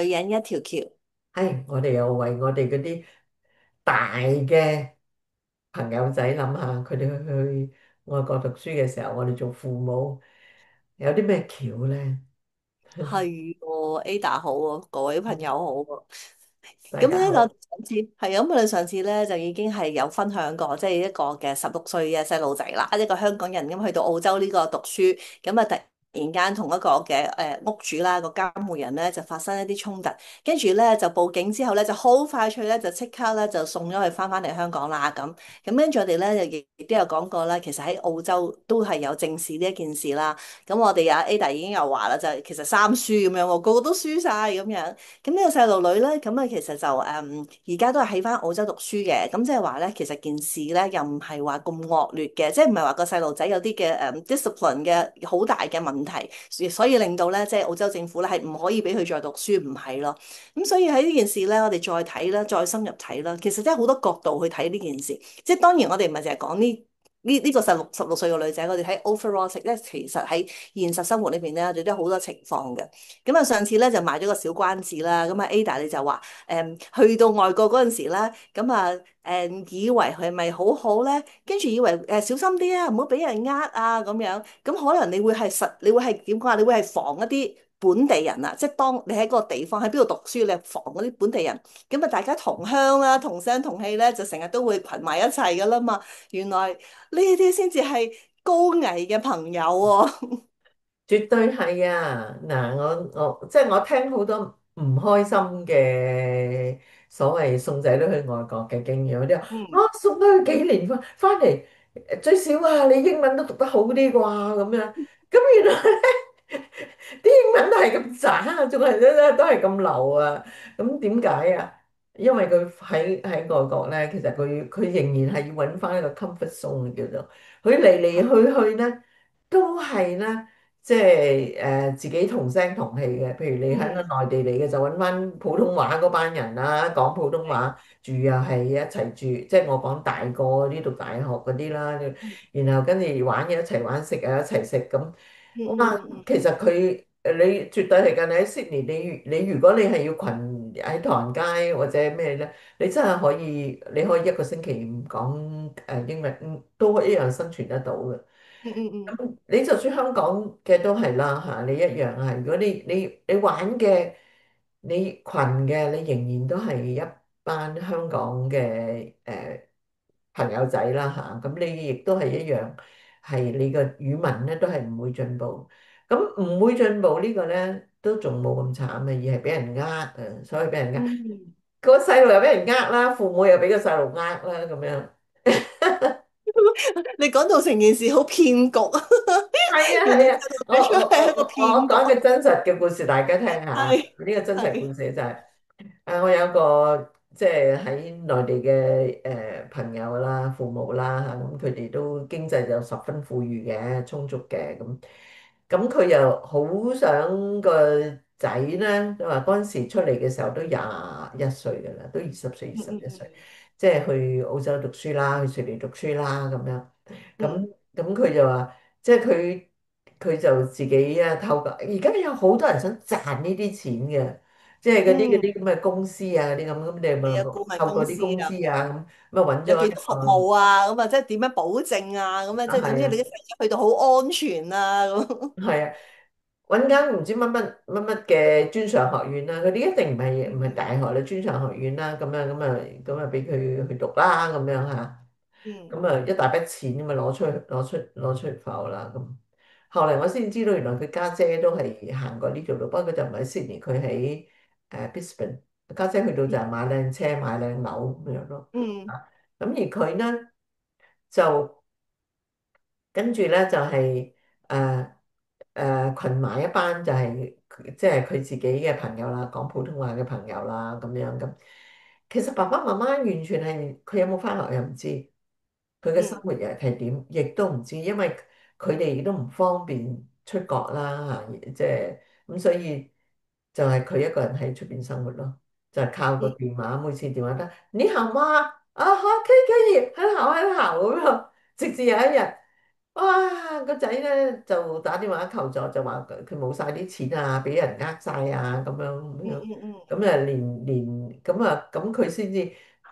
女人一條橋。係，我哋又為我哋嗰啲大嘅朋友仔諗下，佢哋去外國讀書嘅時候，我哋做父母有啲咩橋咧？係喎，Ada 好喎，各位朋友好喎。咁咧，我大家好。上次係咁，我哋上次咧就已經係有分享過，即係一個嘅16歲嘅細路仔啦，一個香港人咁去到澳洲呢個讀書，咁啊突然間同一個嘅屋主啦，個監護人咧就發生一啲衝突，跟住咧就報警之後咧就好快脆咧就即刻咧就送咗佢翻嚟香港啦咁，咁跟住我哋咧就亦都有講過啦，其實喺澳洲都係有正視呢一件事啦。咁我哋阿 Ada 已經有話啦，就係其實三輸咁樣喎，個個都輸晒咁樣。咁呢個細路女咧，咁啊其實就而家都係喺翻澳洲讀書嘅，咁即係話咧，其實件事咧又唔係話咁惡劣嘅，即係唔係話個細路仔有啲嘅discipline 嘅好大嘅問題，所以令到咧即係澳洲政府咧係唔可以俾佢再讀書，唔係咯。咁所以喺呢件事咧，我哋再睇啦，再深入睇啦，其實真係好多角度去睇呢件事，即係當然我哋唔係淨係講呢個16歲嘅女仔，我哋睇 overall 即係其實喺現實生活裏邊咧，我哋都有好多情況嘅。咁啊，上次咧就賣咗個小關子啦。咁啊，Ada 你就話去到外國嗰陣時咧，咁啊以為佢係咪好好咧？跟住以為小心啲啊，唔好俾人啊咁樣。咁可能你會係點講啊？你會係防一啲本地人啊，即係當你喺嗰個地方喺邊度讀書，你係防嗰啲本地人。咁啊，大家同鄉啦、同聲同氣咧，就成日都會群埋一齊噶啦嘛。原來呢啲先至係高危嘅朋友喎。絕對係啊！嗱，我即係我聽好多唔開心嘅所謂送仔女去外國嘅經驗，有啲話啊嗯送咗去幾年翻嚟，最少啊你英文都讀得好啲啩咁樣，咁原來啲英文都係咁渣，仲係都係咁流啊！咁點解啊？因為佢喺外國咧，其實佢仍然係要揾翻一個 comfort zone 叫做，佢嚟嚟去去咧都係咧。即係自己同聲同氣嘅，譬如你喺個嗯內地嚟嘅，就揾翻普通話嗰班人啦，講普通話住又係一齊住，即係我講大個呢度大學嗰啲啦，嗯然後跟住玩嘢一齊玩，食啊一齊食咁。嗯哇，嗯嗯其實你絕對係㗎，你喺 Sydney，你如果你係要群喺唐人街或者咩咧，你真係你可以一個星期唔講英文，都一樣生存得到嘅。嗯嗯嗯你就算香港嘅都係啦嚇，你一樣係。如果你玩嘅，你群嘅，你仍然都係一班香港嘅朋友仔啦嚇。咁你亦都係一樣，係你個語文咧都係唔會進步。咁唔會進步呢個咧都仲冇咁慘啊，而係俾人呃啊，所以俾人呃。嗯，個細路又俾人呃啦，父母又俾個細路呃啦，咁樣。你講到成件事好騙局，係啊原來細係啊，我路仔出我我係一個我我講騙局，嘅真實嘅故事，大家聽下。係呢個真實故係，事就係、我有個即係喺內地嘅朋友啦、父母啦嚇，咁佢哋都經濟就十分富裕嘅、充足嘅咁。咁佢又好想個仔咧，都話嗰陣時出嚟嘅時候都21歲㗎啦，都20歲、二嗯十一歲，嗯嗯即係去澳洲讀書啦，去悉尼讀書啦咁樣。嗯咁佢就話，即係佢就自己啊透過，而家有好多人想賺呢啲錢嘅，即係嗰啲咁嘅公司啊嗰啲咁你咪係啊，顧問透過公司啲公司啊，啊咁啊揾咗一有幾多服個。務啊，咁啊，即係點樣保證啊，咁啊，即係總之你係啊啲細仔去到好安全啊，咁，係啊。揾間唔知乜嘅專上學院啦，嗰啲一定唔係大學啦，專上學院啦，咁啊俾佢去讀啦，咁樣嚇，嗯咁啊一大筆錢咁啊攞出埠啦咁。後嚟我先知道原來佢家姐都係行過呢條路，不過佢就唔喺 Sydney，佢喺Brisbane。家姐去到就係買靚車買靚樓咁樣咯。嗯啊，咁而佢呢，就跟住咧就係群埋一班就係即係佢自己嘅朋友啦，講普通話嘅朋友啦咁樣咁。其實爸爸媽媽完全係佢有冇返學又唔知，佢嘅生嗯活又係點，亦都唔知，因為佢哋亦都唔方便出國啦嚇，即係咁，所以就係佢一個人喺出邊生活咯，就係靠個嗯電話，每次電話得你好嗎？啊好，可以可以，很好很好咁樣，直至有一日。哇！個仔咧就打電話求助，就話佢冇晒啲錢啊，俾人呃晒啊，咁樣咁樣，嗯嗯嗯咁啊連咁佢先至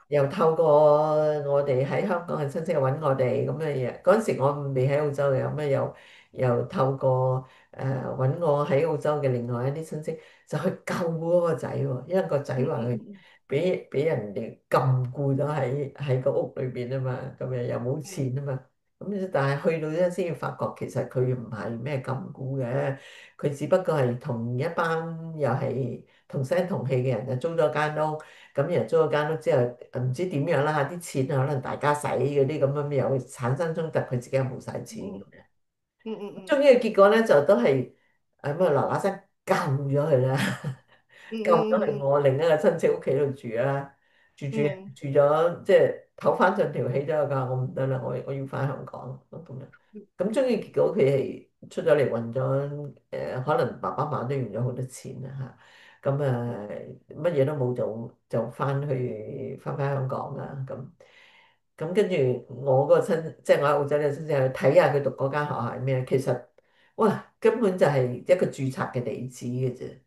又透過我哋喺香港嘅親戚揾我哋咁嘅嘢。嗰陣時我未喺澳洲嘅，咁啊又透過揾我喺澳洲嘅另外一啲親戚，就去救嗰個仔喎，因為個仔嗯話佢嗯嗯俾人哋禁錮咗喺個屋裏邊啊嘛，咁樣又冇嗯錢啊嘛。咁但係去到咧先至發覺，其實佢唔係咩禁錮嘅，佢只不過係同一班又係同聲同氣嘅人就租咗間屋，咁然後租咗間屋之後，唔知點樣啦嚇，啲錢可能大家使嗰啲咁樣，又產生衝突，佢自己又冇晒錢咁嗯樣。嗯嗯嗯終於嘅結果咧，就都係咁啊嗱嗱聲救咗佢啦。嗯救咗去嗯我另一個親戚屋企度住啦，嗯住咗即係唞翻上條氣之後，佢話我唔得啦，我要翻香港咁樣。咁終於結果佢係出咗嚟揾咗可能爸爸媽媽都用咗好多錢啦嚇，咁乜嘢都冇做，就翻香港啦咁。咁跟住我個親，即係我喺澳洲呢個親戚去睇下佢讀嗰間學校係咩，其實哇根本就係一個註冊嘅地址嘅啫。嗯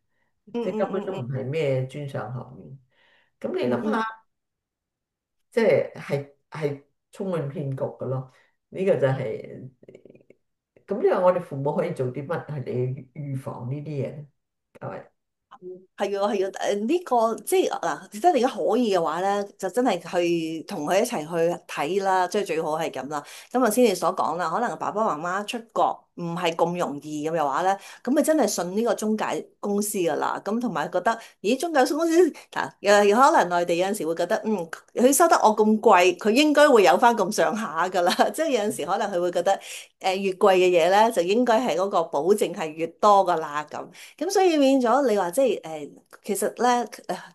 即係根本都唔嗯係咩專上學院。咁你諗下，嗯嗯即係充滿騙局嘅咯。呢個就係咁。你話我哋父母可以做啲乜去嚟預防呢啲嘢咧？係咪？係啊係啊，呢個即係嗱，真係而家可以嘅話咧，就真係去同佢一齊去睇啦，即係最好係咁啦。咁啊，先你所講啦，可能爸爸媽媽出國唔係咁容易咁嘅話咧，咁咪真係信呢個中介公司噶啦。咁同埋覺得，咦，中介公司嗱，又可能內地有陣時會覺得，佢收得我咁貴，佢應該會有翻咁上下噶啦。即係有陣時可能佢會覺得，越貴嘅嘢咧，就應該係嗰個保證係越多噶啦咁。咁所以變咗你話即係其實咧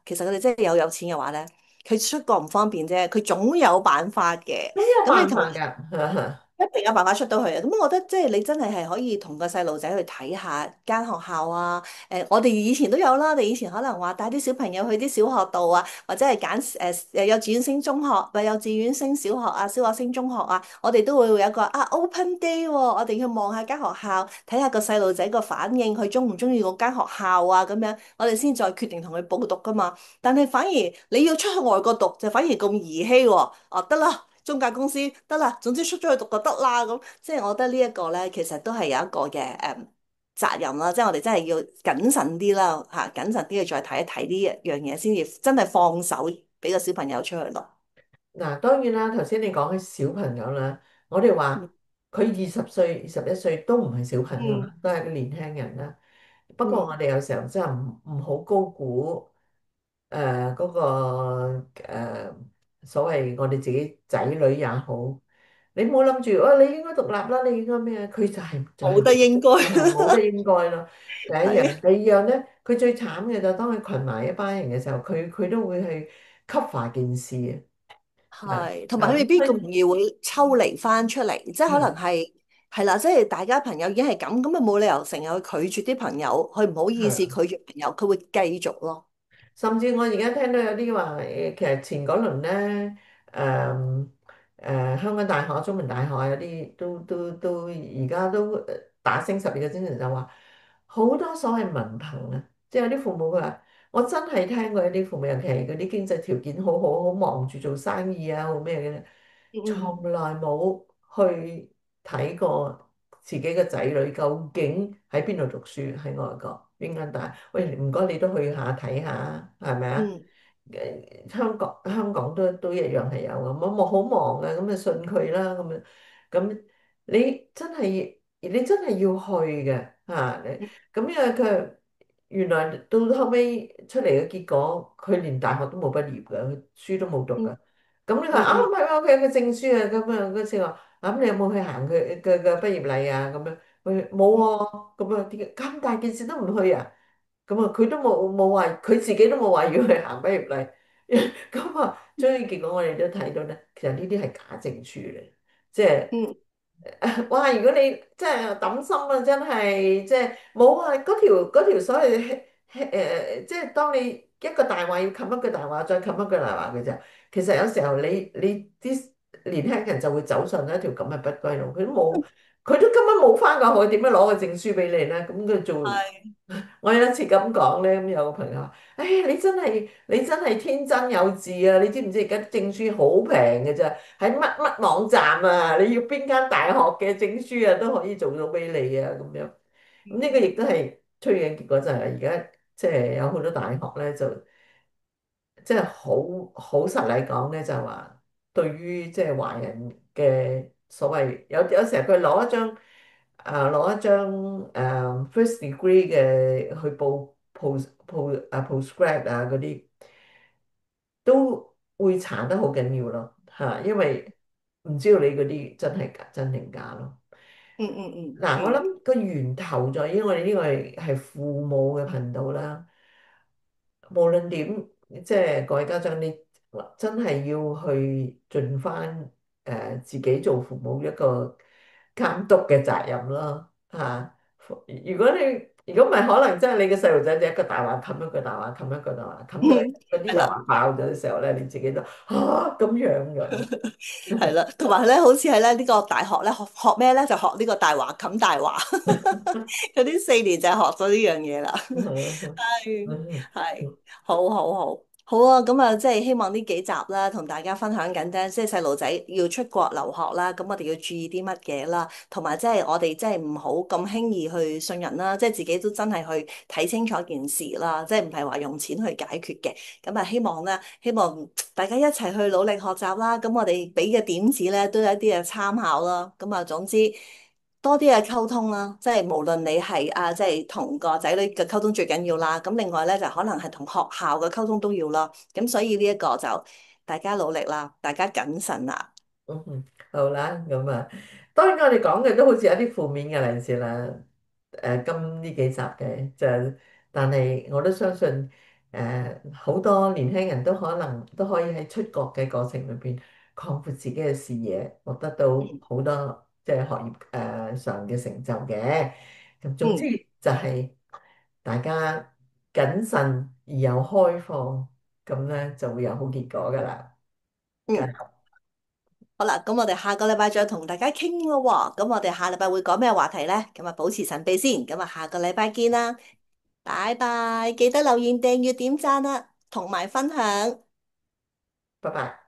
其實佢哋真係有錢嘅話咧，佢出國唔方便啫，佢總有辦法嘅。咁有咁你同辦法㗎。一定有辦法出到去啊！咁我覺得即係你真係可以同個細路仔去睇下間學校啊。我哋以前都有啦，我哋以前可能話帶啲小朋友去啲小學度啊，或者係揀幼稚園升中學，或幼稚園升小學啊，小學升中學啊，我哋都會有一個open day 喎，我哋去望下間學校，睇下個細路仔個反應，佢中唔中意嗰間學校啊咁樣，我哋先再決定同佢報讀噶嘛。但係反而你要出去外國讀，就反而咁兒戲喎。哦，得啦。中介公司得啦，總之出咗去讀就得啦。咁即係我覺得呢一個咧，其實都係有一個嘅責任啦。即係我哋真係要謹慎啲啦，嚇謹慎啲去再睇一睇呢一樣嘢，先至真係放手俾個小朋友出去咯。嗱，當然啦，頭先你講起小朋友啦，我哋嗯話佢20歲、21歲都唔係小朋友啦，嗯都係個年輕人啦。不過我嗯哋有時候真係唔好高估嗰個所謂我哋自己仔女也好。你冇諗住，你應該獨立啦，你應該咩啊？佢冇得應該。就係冇得應該咯。第一樣，係第二樣咧，佢最慘嘅就係當佢群埋一班人嘅時候，佢都會去 cover 件事啊。係，同埋佢未必咁咁所以容易會抽離翻出嚟，即係可能嗯係啦，即係大家朋友已經係咁，咁咪冇理由成日去拒絕啲朋友，佢唔好意思拒係。絕朋友，佢會繼續咯。甚至我而家聽到有啲話，其實前嗰輪咧，誒香港大學、中文大學有啲都而家都打醒十二個精神，就話好多所謂文憑啊，即係有啲父母佢話，我真係聽過有啲父母，尤其係嗰啲經濟條件好好，好忙住做生意啊，好咩嘅咧，嗯從來冇去睇過自己嘅仔女究竟喺邊度讀書，喺外國邊間大學。喂，唔該，你都去下睇下，係咪啊？嗯香港都一樣係有咁，我好忙啊，咁就信佢啦，咁樣咁你真係要去嘅嚇，咁因為佢原來到後尾出嚟嘅結果，佢連大學都冇畢業嘅，佢書都冇讀嘅。嗯咁你話唔嗯嗯係喎，佢有個證書啊，咁啊嗰次話咁你有冇去行佢嘅畢業禮啊？咁樣佢冇嗯喎，咁啊點解咁大件事都唔去啊？咁啊，佢都冇話，佢自己都冇話要去行畢業禮。咁啊，終於結果我哋都睇到咧，其實呢啲係假證書嚟，即係嗯哇！如果你真係抌心啊，真係即係冇啊！嗰條所謂即係當你一個大話要冚一個大話，再冚一個大話嘅啫。其實有時候你啲年輕人就會走上一條咁嘅不歸路，佢都佢都根本冇翻過學，點樣攞個證書俾你咧？咁佢做，係，我有一次咁講咧，咁有個朋友話：，哎呀，你真係天真有志啊！你知唔知而家啲證書好平嘅咋？喺乜乜網站啊，你要邊間大學嘅證書啊，都可以做到俾你啊，咁樣。咁呢個亦都係出現嘅結果，就係而家即係有好多大學咧就。即係好實例講咧，就係話對於即係華人嘅所謂有時候佢攞一張first degree 嘅去報 postgrad 啊嗰啲都會查得好緊要咯嚇，因為唔知道你嗰啲真係真定假咯。嗯嗯嗯嗱，我嗯諗個源頭在於我哋呢個係父母嘅頻道啦。無論點，即係各位家長，你真係要去盡翻自己做父母一個監督嘅責任咯嚇。如果唔係，可能真係你嘅細路仔就一個大話冚一個大話冚一個大話冚到嗯，嗰啲係啦。大話爆咗嘅時候咧，你自己都咁樣樣。係啦，同埋咧，好似係咧呢個大學咧學咩咧，就學呢個大話冚大話，佢呢4年就係學咗呢樣嘢啦。係係，好好好好啊！咁啊，即係希望呢幾集啦，同大家分享緊咧，即係細路仔要出國留學啦，咁我哋要注意啲乜嘢啦，同埋即係我哋即係唔好咁輕易去信人啦，即係自己都真係去睇清楚件事啦，即係唔係話用錢去解決嘅。咁啊，希望大家一齊去努力學習啦。咁我哋俾嘅點子咧，都有一啲嘅參考啦。咁啊，總之多啲嘅溝通啦，即係無論你係啊，即係同個仔女嘅溝通最緊要啦。咁另外咧，就可能係同學校嘅溝通都要啦。咁所以呢一個就大家努力啦，大家謹慎啦。嗯，好啦，咁啊，當然我哋講嘅都好似有啲負面嘅例子啦。今呢幾集嘅就，但係我都相信，好多年輕人都可能都可以喺出國嘅過程裏邊擴闊自己嘅視野，獲得到好多即係學業上嘅成就嘅。咁總之嗯就係大家謹慎而又開放，咁咧就會有好結果噶啦。嗯，好啦，咁我哋下個禮拜再同大家傾咯喎。咁我哋下禮拜會講咩話題咧？咁啊，保持神秘先。咁啊，下個禮拜見啦，拜拜！記得留言、訂閱、點讚啦，同埋分享。拜拜。